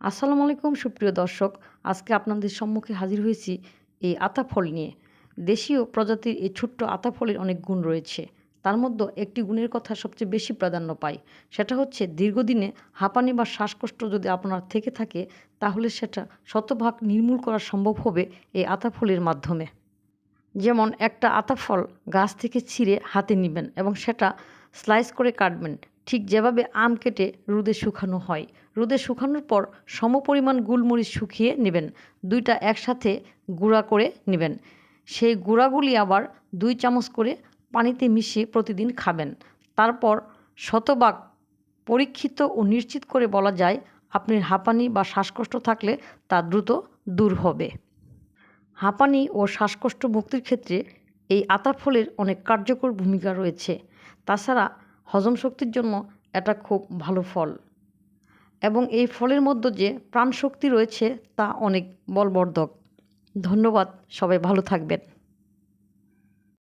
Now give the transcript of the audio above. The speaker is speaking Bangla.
আসসালামু আলাইকুম সুপ্রিয় দর্শক। আজকে আপনাদের সম্মুখে হাজির হয়েছি এই আতা ফল নিয়ে। দেশীয় প্রজাতির এই ছোট্ট আতা ফলের অনেক গুণ রয়েছে। তার মধ্যে একটি গুণের কথা সবচেয়ে বেশি প্রাধান্য পায়। সেটা হচ্ছে দীর্ঘদিনে হাঁপানি বা শ্বাসকষ্ট যদি আপনার থেকে থাকে তাহলে সেটা শতভাগ নির্মূল করা সম্ভব হবে এই আতা ফলের মাধ্যমে। যেমন একটা আতা ফল গাছ থেকে ছিঁড়ে হাতে নিবেন এবং সেটা স্লাইস করে কাটবেন। ঠিক যেভাবে আম কেটে রোদে শুকানো হয়। রোদে শুকানোর পর সমপরিমাণ গোলমরিচ শুকিয়ে নেবেন। ২ টা একসাথে গুঁড়া করে নিবেন। সেই গুঁড়াগুলি আবার ২ চামচ করে পানিতে মিশিয়ে প্রতিদিন খাবেন। তারপর শতভাগ পরীক্ষিত ও নিশ্চিত করে বলা যায় আপনার হাঁপানি বা শ্বাসকষ্ট থাকলে তা দ্রুত দূর হবে। হাঁপানি ও শ্বাসকষ্ট মুক্তির ক্ষেত্রে এই আতা ফলের অনেক কার্যকর ভূমিকা রয়েছে। তাছাড়া হজম শক্তির জন্য এটা খুব ভালো ফল এবং এই ফলের মধ্যে যে প্রাণশক্তি রয়েছে তা অনেক বলবর্ধক। ধন্যবাদ, সবাই ভালো থাকবেন।